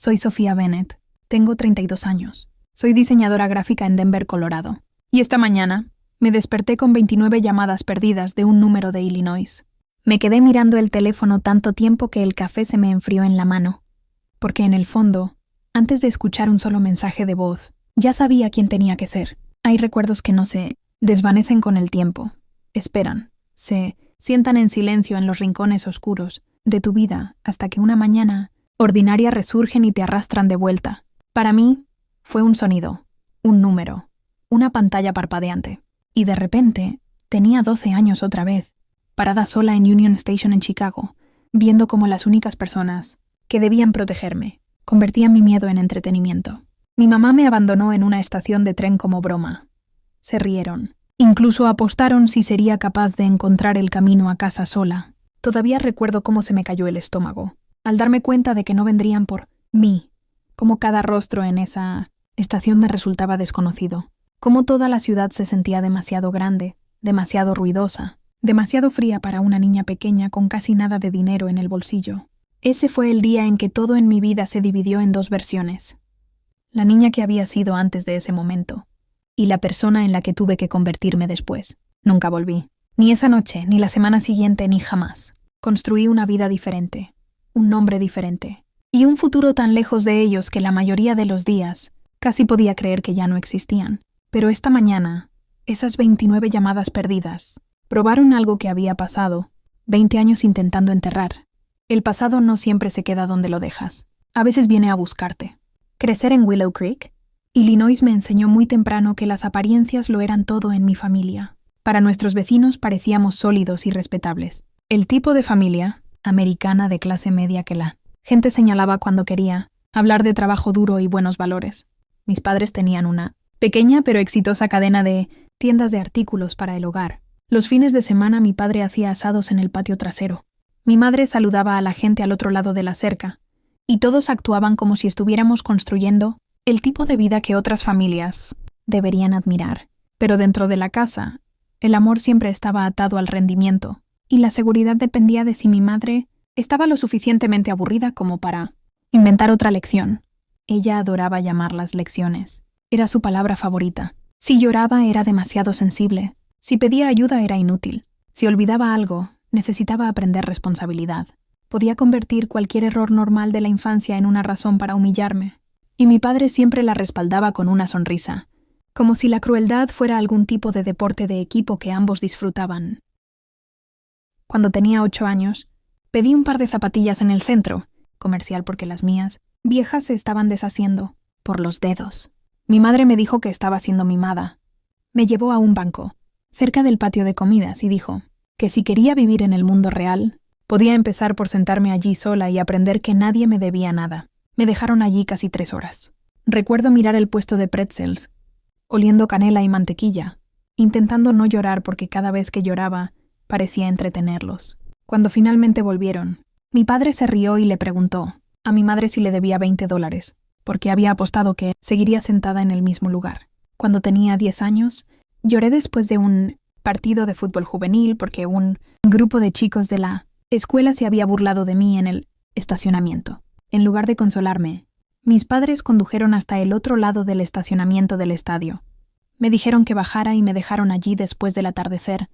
Soy Sofía Bennett. Tengo 32 años. Soy diseñadora gráfica en Denver, Colorado. Y esta mañana me desperté con 29 llamadas perdidas de un número de Illinois. Me quedé mirando el teléfono tanto tiempo que el café se me enfrió en la mano. Porque en el fondo, antes de escuchar un solo mensaje de voz, ya sabía quién tenía que ser. Hay recuerdos que no se desvanecen con el tiempo. Esperan. Se sientan en silencio en los rincones oscuros de tu vida hasta que una mañana ordinaria resurgen y te arrastran de vuelta. Para mí, fue un sonido, un número, una pantalla parpadeante. Y de repente, tenía 12 años otra vez, parada sola en Union Station en Chicago, viendo cómo las únicas personas que debían protegerme convertían mi miedo en entretenimiento. Mi mamá me abandonó en una estación de tren como broma. Se rieron. Incluso apostaron si sería capaz de encontrar el camino a casa sola. Todavía recuerdo cómo se me cayó el estómago, al darme cuenta de que no vendrían por mí, como cada rostro en esa estación me resultaba desconocido, como toda la ciudad se sentía demasiado grande, demasiado ruidosa, demasiado fría para una niña pequeña con casi nada de dinero en el bolsillo. Ese fue el día en que todo en mi vida se dividió en dos versiones. La niña que había sido antes de ese momento, y la persona en la que tuve que convertirme después. Nunca volví. Ni esa noche, ni la semana siguiente, ni jamás. Construí una vida diferente, un nombre diferente, y un futuro tan lejos de ellos que la mayoría de los días casi podía creer que ya no existían. Pero esta mañana, esas 29 llamadas perdidas probaron algo que había pasado 20 años intentando enterrar. El pasado no siempre se queda donde lo dejas. A veces viene a buscarte. Crecer en Willow Creek, Illinois me enseñó muy temprano que las apariencias lo eran todo en mi familia. Para nuestros vecinos parecíamos sólidos y respetables. El tipo de familia, americana de clase media que la gente señalaba cuando quería, hablar de trabajo duro y buenos valores. Mis padres tenían una pequeña pero exitosa cadena de tiendas de artículos para el hogar. Los fines de semana mi padre hacía asados en el patio trasero. Mi madre saludaba a la gente al otro lado de la cerca, y todos actuaban como si estuviéramos construyendo el tipo de vida que otras familias deberían admirar. Pero dentro de la casa, el amor siempre estaba atado al rendimiento, y la seguridad dependía de si mi madre estaba lo suficientemente aburrida como para inventar otra lección. Ella adoraba llamar las lecciones. Era su palabra favorita. Si lloraba era demasiado sensible. Si pedía ayuda era inútil. Si olvidaba algo, necesitaba aprender responsabilidad. Podía convertir cualquier error normal de la infancia en una razón para humillarme. Y mi padre siempre la respaldaba con una sonrisa, como si la crueldad fuera algún tipo de deporte de equipo que ambos disfrutaban. Cuando tenía 8 años, pedí un par de zapatillas en el centro, comercial porque las mías, viejas, se estaban deshaciendo por los dedos. Mi madre me dijo que estaba siendo mimada. Me llevó a un banco, cerca del patio de comidas, y dijo que si quería vivir en el mundo real, podía empezar por sentarme allí sola y aprender que nadie me debía nada. Me dejaron allí casi 3 horas. Recuerdo mirar el puesto de pretzels, oliendo canela y mantequilla, intentando no llorar porque cada vez que lloraba parecía entretenerlos. Cuando finalmente volvieron, mi padre se rió y le preguntó a mi madre si le debía $20, porque había apostado que seguiría sentada en el mismo lugar. Cuando tenía 10 años, lloré después de un partido de fútbol juvenil porque un grupo de chicos de la escuela se había burlado de mí en el estacionamiento. En lugar de consolarme, mis padres condujeron hasta el otro lado del estacionamiento del estadio. Me dijeron que bajara y me dejaron allí después del atardecer,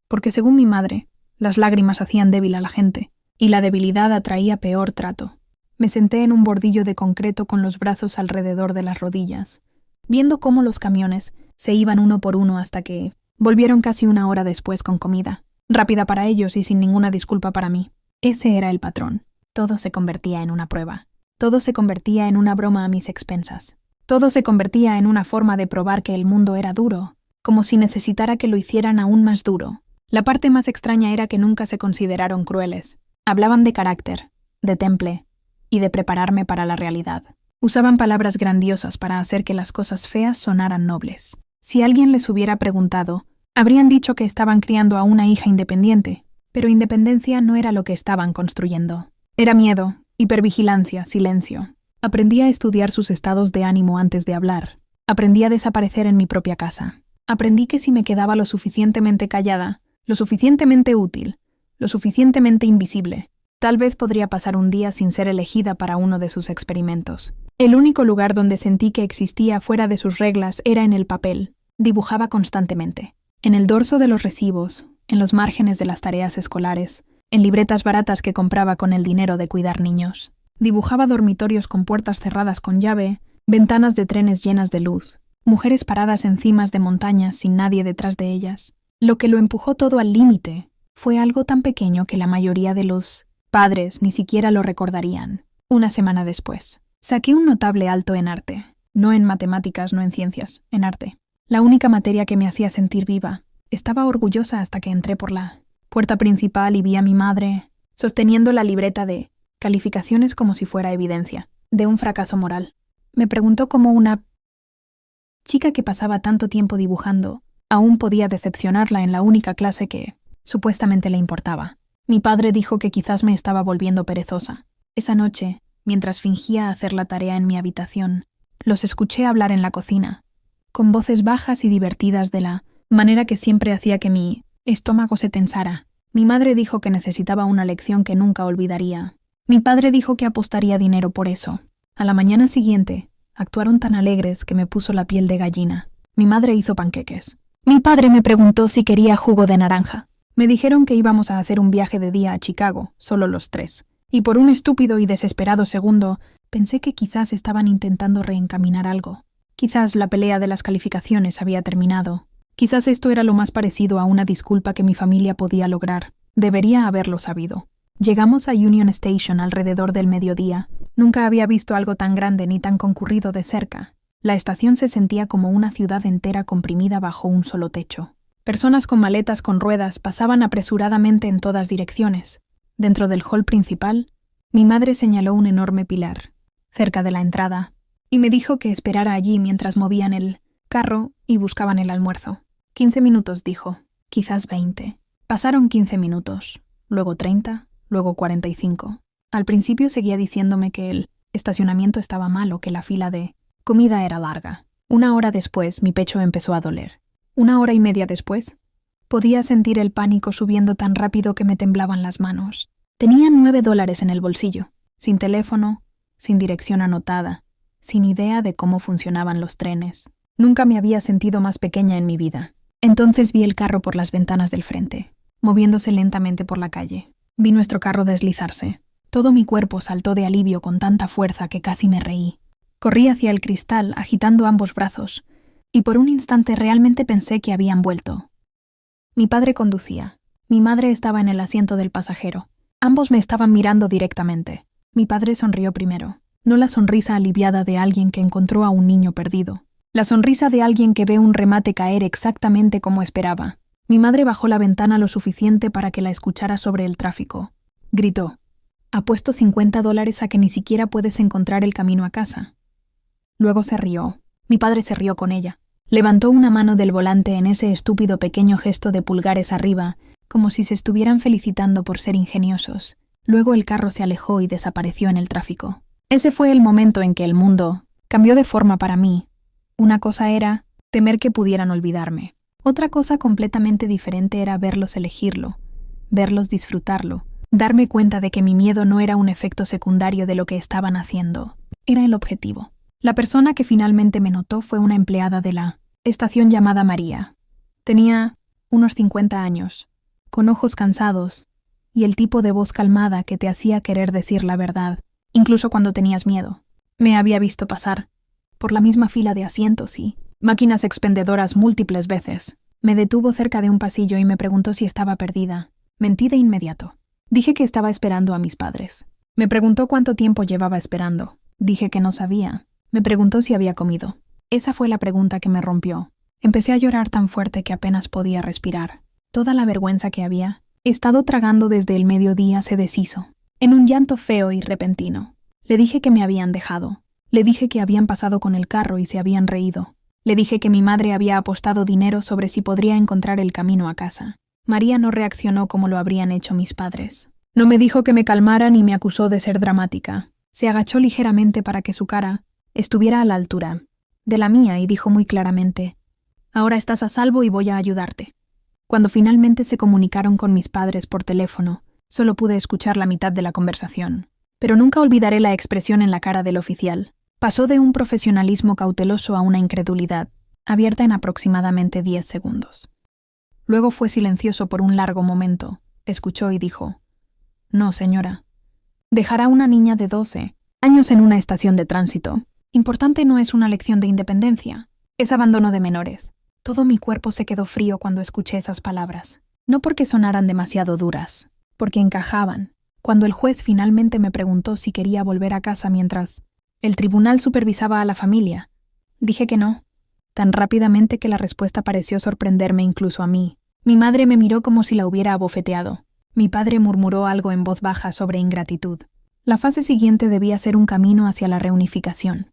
porque según mi madre, las lágrimas hacían débil a la gente, y la debilidad atraía peor trato. Me senté en un bordillo de concreto con los brazos alrededor de las rodillas, viendo cómo los camiones se iban uno por uno hasta que volvieron casi 1 hora después con comida, rápida para ellos y sin ninguna disculpa para mí. Ese era el patrón. Todo se convertía en una prueba. Todo se convertía en una broma a mis expensas. Todo se convertía en una forma de probar que el mundo era duro, como si necesitara que lo hicieran aún más duro. La parte más extraña era que nunca se consideraron crueles. Hablaban de carácter, de temple y de prepararme para la realidad. Usaban palabras grandiosas para hacer que las cosas feas sonaran nobles. Si alguien les hubiera preguntado, habrían dicho que estaban criando a una hija independiente, pero independencia no era lo que estaban construyendo. Era miedo, hipervigilancia, silencio. Aprendí a estudiar sus estados de ánimo antes de hablar. Aprendí a desaparecer en mi propia casa. Aprendí que si me quedaba lo suficientemente callada, lo suficientemente útil, lo suficientemente invisible, Tal vez podría pasar un día sin ser elegida para uno de sus experimentos. El único lugar donde sentí que existía fuera de sus reglas era en el papel. Dibujaba constantemente. En el dorso de los recibos, en los márgenes de las tareas escolares, en libretas baratas que compraba con el dinero de cuidar niños. Dibujaba dormitorios con puertas cerradas con llave, ventanas de trenes llenas de luz, mujeres paradas en cimas de montañas sin nadie detrás de ellas. Lo que lo empujó todo al límite fue algo tan pequeño que la mayoría de los padres ni siquiera lo recordarían. Una semana después, saqué un notable alto en arte. No en matemáticas, no en ciencias, en arte. La única materia que me hacía sentir viva. Estaba orgullosa hasta que entré por la puerta principal y vi a mi madre sosteniendo la libreta de calificaciones como si fuera evidencia de un fracaso moral. Me preguntó cómo una chica que pasaba tanto tiempo dibujando aún podía decepcionarla en la única clase que supuestamente le importaba. Mi padre dijo que quizás me estaba volviendo perezosa. Esa noche, mientras fingía hacer la tarea en mi habitación, los escuché hablar en la cocina, con voces bajas y divertidas de la manera que siempre hacía que mi estómago se tensara. Mi madre dijo que necesitaba una lección que nunca olvidaría. Mi padre dijo que apostaría dinero por eso. A la mañana siguiente, actuaron tan alegres que me puso la piel de gallina. Mi madre hizo panqueques. Mi padre me preguntó si quería jugo de naranja. Me dijeron que íbamos a hacer un viaje de día a Chicago, solo los tres. Y por un estúpido y desesperado segundo, pensé que quizás estaban intentando reencaminar algo. Quizás la pelea de las calificaciones había terminado. Quizás esto era lo más parecido a una disculpa que mi familia podía lograr. Debería haberlo sabido. Llegamos a Union Station alrededor del mediodía. Nunca había visto algo tan grande ni tan concurrido de cerca. La estación se sentía como una ciudad entera comprimida bajo un solo techo. Personas con maletas con ruedas pasaban apresuradamente en todas direcciones. Dentro del hall principal, mi madre señaló un enorme pilar, cerca de la entrada, y me dijo que esperara allí mientras movían el carro y buscaban el almuerzo. 15 minutos, dijo. Quizás 20. Pasaron 15 minutos, luego 30, luego 45. Al principio seguía diciéndome que el estacionamiento estaba mal o que la fila de comida era larga. Una hora después, mi pecho empezó a doler. Una hora y media después, podía sentir el pánico subiendo tan rápido que me temblaban las manos. Tenía $9 en el bolsillo, sin teléfono, sin dirección anotada, sin idea de cómo funcionaban los trenes. Nunca me había sentido más pequeña en mi vida. Entonces vi el carro por las ventanas del frente, moviéndose lentamente por la calle. Vi nuestro carro deslizarse. Todo mi cuerpo saltó de alivio con tanta fuerza que casi me reí. Corrí hacia el cristal, agitando ambos brazos, y por un instante realmente pensé que habían vuelto. Mi padre conducía. Mi madre estaba en el asiento del pasajero. Ambos me estaban mirando directamente. Mi padre sonrió primero. No la sonrisa aliviada de alguien que encontró a un niño perdido. La sonrisa de alguien que ve un remate caer exactamente como esperaba. Mi madre bajó la ventana lo suficiente para que la escuchara sobre el tráfico. Gritó: «Apuesto $50 a que ni siquiera puedes encontrar el camino a casa». Luego se rió. Mi padre se rió con ella. Levantó una mano del volante en ese estúpido pequeño gesto de pulgares arriba, como si se estuvieran felicitando por ser ingeniosos. Luego el carro se alejó y desapareció en el tráfico. Ese fue el momento en que el mundo cambió de forma para mí. Una cosa era temer que pudieran olvidarme. Otra cosa completamente diferente era verlos elegirlo, verlos disfrutarlo, darme cuenta de que mi miedo no era un efecto secundario de lo que estaban haciendo. Era el objetivo. La persona que finalmente me notó fue una empleada de la estación llamada María. Tenía unos 50 años, con ojos cansados, y el tipo de voz calmada que te hacía querer decir la verdad, incluso cuando tenías miedo. Me había visto pasar por la misma fila de asientos y máquinas expendedoras múltiples veces. Me detuvo cerca de un pasillo y me preguntó si estaba perdida. Mentí de inmediato. Dije que estaba esperando a mis padres. Me preguntó cuánto tiempo llevaba esperando. Dije que no sabía. Me preguntó si había comido. Esa fue la pregunta que me rompió. Empecé a llorar tan fuerte que apenas podía respirar. Toda la vergüenza que había estado tragando desde el mediodía se deshizo, en un llanto feo y repentino. Le dije que me habían dejado. Le dije que habían pasado con el carro y se habían reído. Le dije que mi madre había apostado dinero sobre si podría encontrar el camino a casa. María no reaccionó como lo habrían hecho mis padres. No me dijo que me calmara ni me acusó de ser dramática. Se agachó ligeramente para que su cara estuviera a la altura de la mía y dijo muy claramente: «Ahora estás a salvo y voy a ayudarte». Cuando finalmente se comunicaron con mis padres por teléfono, Solo pude escuchar la mitad de la conversación, pero nunca olvidaré la expresión en la cara del oficial. Pasó de un profesionalismo cauteloso a una incredulidad, abierta en aproximadamente 10 segundos. Luego fue silencioso por un largo momento, escuchó y dijo: «No, señora. Dejar a una niña de 12 años en una estación de tránsito. Importante no es una lección de independencia, es abandono de menores». Todo mi cuerpo se quedó frío cuando escuché esas palabras. No porque sonaran demasiado duras, porque encajaban. Cuando el juez finalmente me preguntó si quería volver a casa mientras el tribunal supervisaba a la familia, dije que no, tan rápidamente que la respuesta pareció sorprenderme incluso a mí. Mi madre me miró como si la hubiera abofeteado. Mi padre murmuró algo en voz baja sobre ingratitud. La fase siguiente debía ser un camino hacia la reunificación.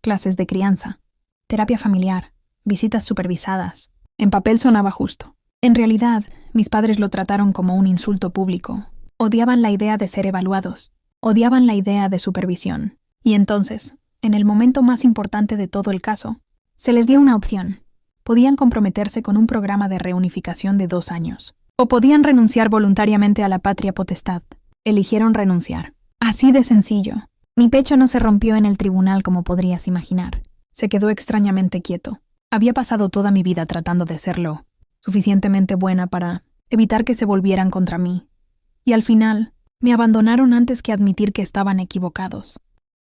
Clases de crianza, terapia familiar, visitas supervisadas. En papel sonaba justo. En realidad, mis padres lo trataron como un insulto público. Odiaban la idea de ser evaluados. Odiaban la idea de supervisión. Y entonces, en el momento más importante de todo el caso, se les dio una opción. Podían comprometerse con un programa de reunificación de 2 años. O podían renunciar voluntariamente a la patria potestad. Eligieron renunciar. Así de sencillo. Mi pecho no se rompió en el tribunal como podrías imaginar. Se quedó extrañamente quieto. Había pasado toda mi vida tratando de serlo suficientemente buena para evitar que se volvieran contra mí. Y al final, me abandonaron antes que admitir que estaban equivocados.